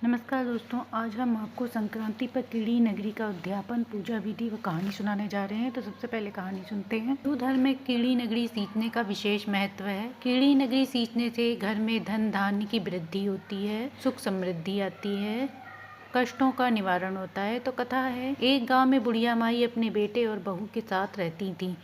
नमस्कार दोस्तों, आज हम आपको संक्रांति पर कीड़ी नगरी का उद्यापन, पूजा विधि व कहानी सुनाने जा रहे हैं। तो सबसे पहले कहानी सुनते हैं। हिंदू धर्म में कीड़ी नगरी सींचने का विशेष महत्व है। कीड़ी नगरी सींचने से घर में धन धान्य की वृद्धि होती है, सुख समृद्धि आती है, कष्टों का निवारण होता है। तो कथा है, एक गाँव में बुढ़िया माई अपने बेटे और बहू के साथ रहती थी।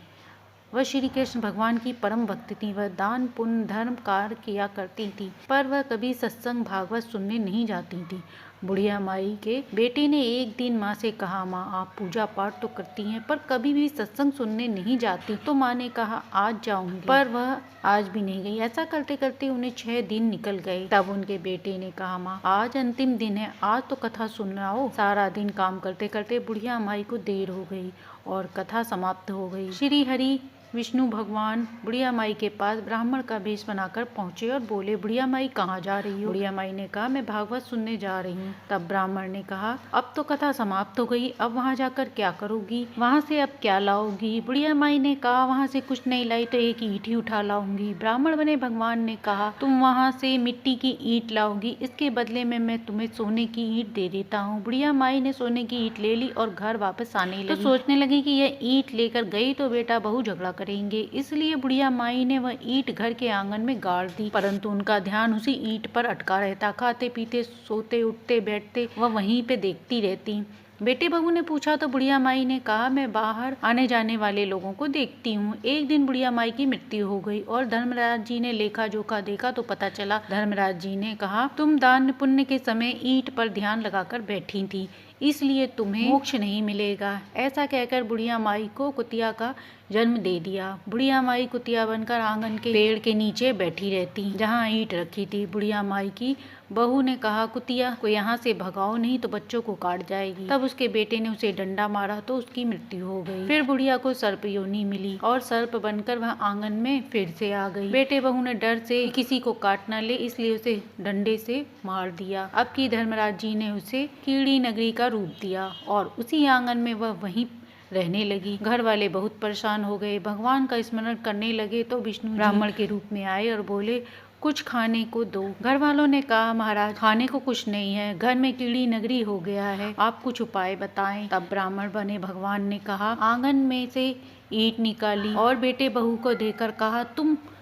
वह श्री कृष्ण भगवान की परम भक्त थी। वह दान पुण्य धर्म कार्य किया करती थी, पर वह कभी सत्संग भागवत सुनने नहीं जाती थी। बुढ़िया माई के बेटे ने एक दिन माँ से कहा, माँ आप पूजा पाठ तो करती हैं पर कभी भी सत्संग सुनने नहीं जाती। तो माँ ने कहा, आज जाऊंगी, पर वह आज भी नहीं गई। ऐसा करते करते उन्हें 6 दिन निकल गए। तब उनके बेटे ने कहा, माँ आज अंतिम दिन है, आज तो कथा सुनाओ। सारा दिन काम करते करते बुढ़िया माई को देर हो गई और कथा समाप्त हो गई। श्री हरि विष्णु भगवान बुढ़िया माई के पास ब्राह्मण का वेश बनाकर पहुंचे और बोले, बुढ़िया माई कहाँ जा रही हो? बुढ़िया माई ने कहा, मैं भागवत सुनने जा रही हूँ। तब ब्राह्मण ने कहा, अब तो कथा समाप्त हो गई, अब वहाँ जाकर क्या करोगी? वहाँ से अब क्या लाओगी? बुढ़िया माई ने कहा, वहाँ से कुछ नहीं लाई तो एक ईंट ही उठा लाऊंगी। ब्राह्मण बने भगवान ने कहा, तुम वहाँ से मिट्टी की ईंट लाओगी, इसके बदले में मैं तुम्हें सोने की ईंट दे देता हूँ। बुढ़िया माई ने सोने की ईंट ले ली और घर वापस आने लगी। तो सोचने लगी कि यह ईंट लेकर गई तो बेटा बहू झगड़ा करेंगे, इसलिए बुढ़िया माई ने वह ईंट घर के आंगन में गाड़ दी। परंतु उनका ध्यान उसी ईंट पर अटका रहता। खाते पीते सोते उठते बैठते वह वहीं पे देखती रहती। बेटे बहू ने पूछा तो बुढ़िया माई ने कहा, मैं बाहर आने जाने वाले लोगों को देखती हूँ। एक दिन बुढ़िया माई की मृत्यु हो गई और धर्मराज जी ने लेखा जोखा देखा तो पता चला। धर्मराज जी ने कहा, तुम दान पुण्य के समय ईंट पर ध्यान लगाकर बैठी थी, इसलिए तुम्हें मोक्ष नहीं मिलेगा। ऐसा कहकर बुढ़िया माई को कुतिया का जन्म दे दिया। बुढ़िया माई कुतिया बनकर आंगन के पेड़ के नीचे बैठी रहती, जहाँ ईंट रखी थी। बुढ़िया माई की बहू ने कहा, कुतिया को यहाँ से भगाओ, नहीं तो बच्चों को काट जाएगी। तब उसके बेटे ने उसे डंडा मारा तो उसकी मृत्यु हो गई। फिर बुढ़िया को सर्प योनि मिली और सर्प बनकर वह आंगन में फिर से आ गई। बेटे बहू ने डर से किसी को काट न ले, इसलिए उसे डंडे से मार दिया। अब की धर्मराज जी ने उसे कीड़ी नगरी का रूप दिया और उसी आंगन में वह वहीं रहने लगी। घर वाले बहुत परेशान हो गए, भगवान का स्मरण करने लगे तो विष्णु ब्राह्मण के रूप में आए और बोले, कुछ खाने को दो। घर वालों ने कहा, महाराज खाने को कुछ नहीं है, घर में कीड़ी नगरी हो गया है, आप कुछ उपाय बताएं। तब ब्राह्मण बने भगवान ने कहा, आंगन में से ईंट निकाली और बेटे बहू को देकर कहा,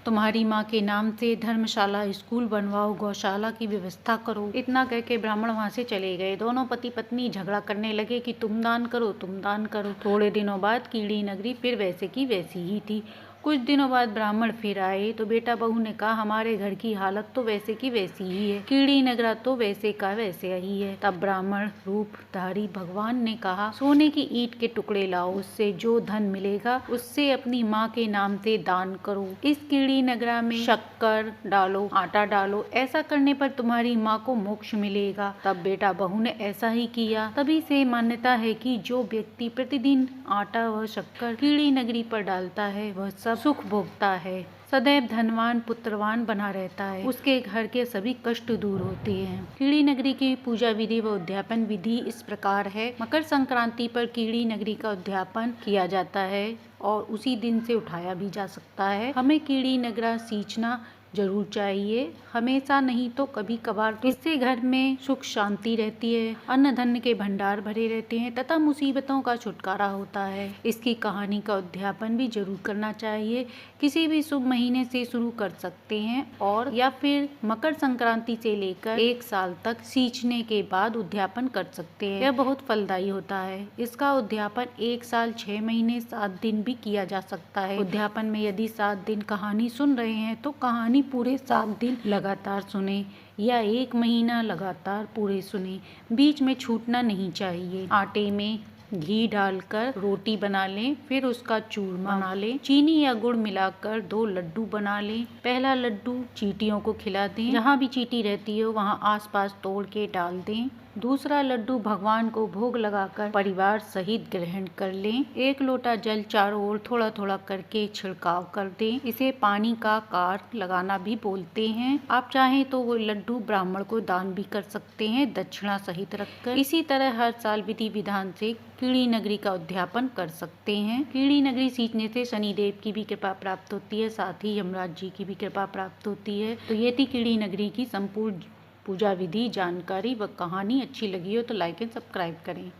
तुम्हारी माँ के नाम से धर्मशाला स्कूल बनवाओ, गौशाला की व्यवस्था करो। इतना कह के ब्राह्मण वहाँ से चले गए। दोनों पति पत्नी झगड़ा करने लगे कि तुम दान करो, तुम दान करो। थोड़े दिनों बाद कीड़ी नगरी फिर वैसे की वैसी ही थी। कुछ दिनों बाद ब्राह्मण फिर आए तो बेटा बहू ने कहा, हमारे घर की हालत तो वैसे की वैसी ही है, कीड़ी नगरा तो वैसे का वैसे ही है। तब ब्राह्मण रूपधारी भगवान ने कहा, सोने की ईंट के टुकड़े लाओ, उससे जो धन मिलेगा उससे अपनी माँ के नाम से दान करो। इस कीड़ी नगरा में शक्कर डालो, आटा डालो, ऐसा करने पर तुम्हारी माँ को मोक्ष मिलेगा। तब बेटा बहू ने ऐसा ही किया। तभी से मान्यता है कि जो व्यक्ति प्रतिदिन आटा व शक्कर कीड़ी नगरी पर डालता है वह सब सुख भोगता है, सदैव धनवान पुत्रवान बना रहता है, उसके घर के सभी कष्ट दूर होते हैं। कीड़ी नगरी की पूजा विधि व उद्यापन विधि इस प्रकार है। मकर संक्रांति पर कीड़ी नगरी का उद्यापन किया जाता है और उसी दिन से उठाया भी जा सकता है। हमें कीड़ी नगरा सींचना जरूर चाहिए, हमेशा नहीं तो कभी कभार। इससे घर में सुख शांति रहती है, अन्न धन के भंडार भरे रहते हैं तथा मुसीबतों का छुटकारा होता है। इसकी कहानी का उद्यापन भी जरूर करना चाहिए। किसी भी शुभ महीने से शुरू कर सकते हैं और या फिर मकर संक्रांति से लेकर 1 साल तक सींचने के बाद उद्यापन कर सकते हैं। यह बहुत फलदायी होता है। इसका उद्यापन 1 साल 6 महीने 7 दिन भी किया जा सकता है। उद्यापन में यदि 7 दिन कहानी सुन रहे हैं तो कहानी पूरे 7 दिन लगातार सुने या 1 महीना लगातार पूरे सुने, बीच में छूटना नहीं चाहिए। आटे में घी डालकर रोटी बना लें, फिर उसका चूरमा बना लें, चीनी या गुड़ मिलाकर 2 लड्डू बना लें। पहला लड्डू चींटियों को खिला दें, जहाँ भी चींटी रहती हो वहाँ आसपास तोड़ के डाल दें। दूसरा लड्डू भगवान को भोग लगाकर परिवार सहित ग्रहण कर लें। 1 लोटा जल चारों ओर थोड़ा थोड़ा करके छिड़काव कर दें। इसे पानी का कार लगाना भी बोलते हैं। आप चाहें तो वो लड्डू ब्राह्मण को दान भी कर सकते हैं, दक्षिणा सहित रखकर। इसी तरह हर साल विधि विधान से कीड़ी नगरी का उद्यापन कर सकते हैं। कीड़ी नगरी सींचने से शनिदेव की भी कृपा प्राप्त होती है, साथ ही यमराज जी की भी कृपा प्राप्त होती है। तो ये थी कीड़ी नगरी की संपूर्ण पूजा विधि, जानकारी व कहानी अच्छी लगी हो तो लाइक एंड सब्सक्राइब करें।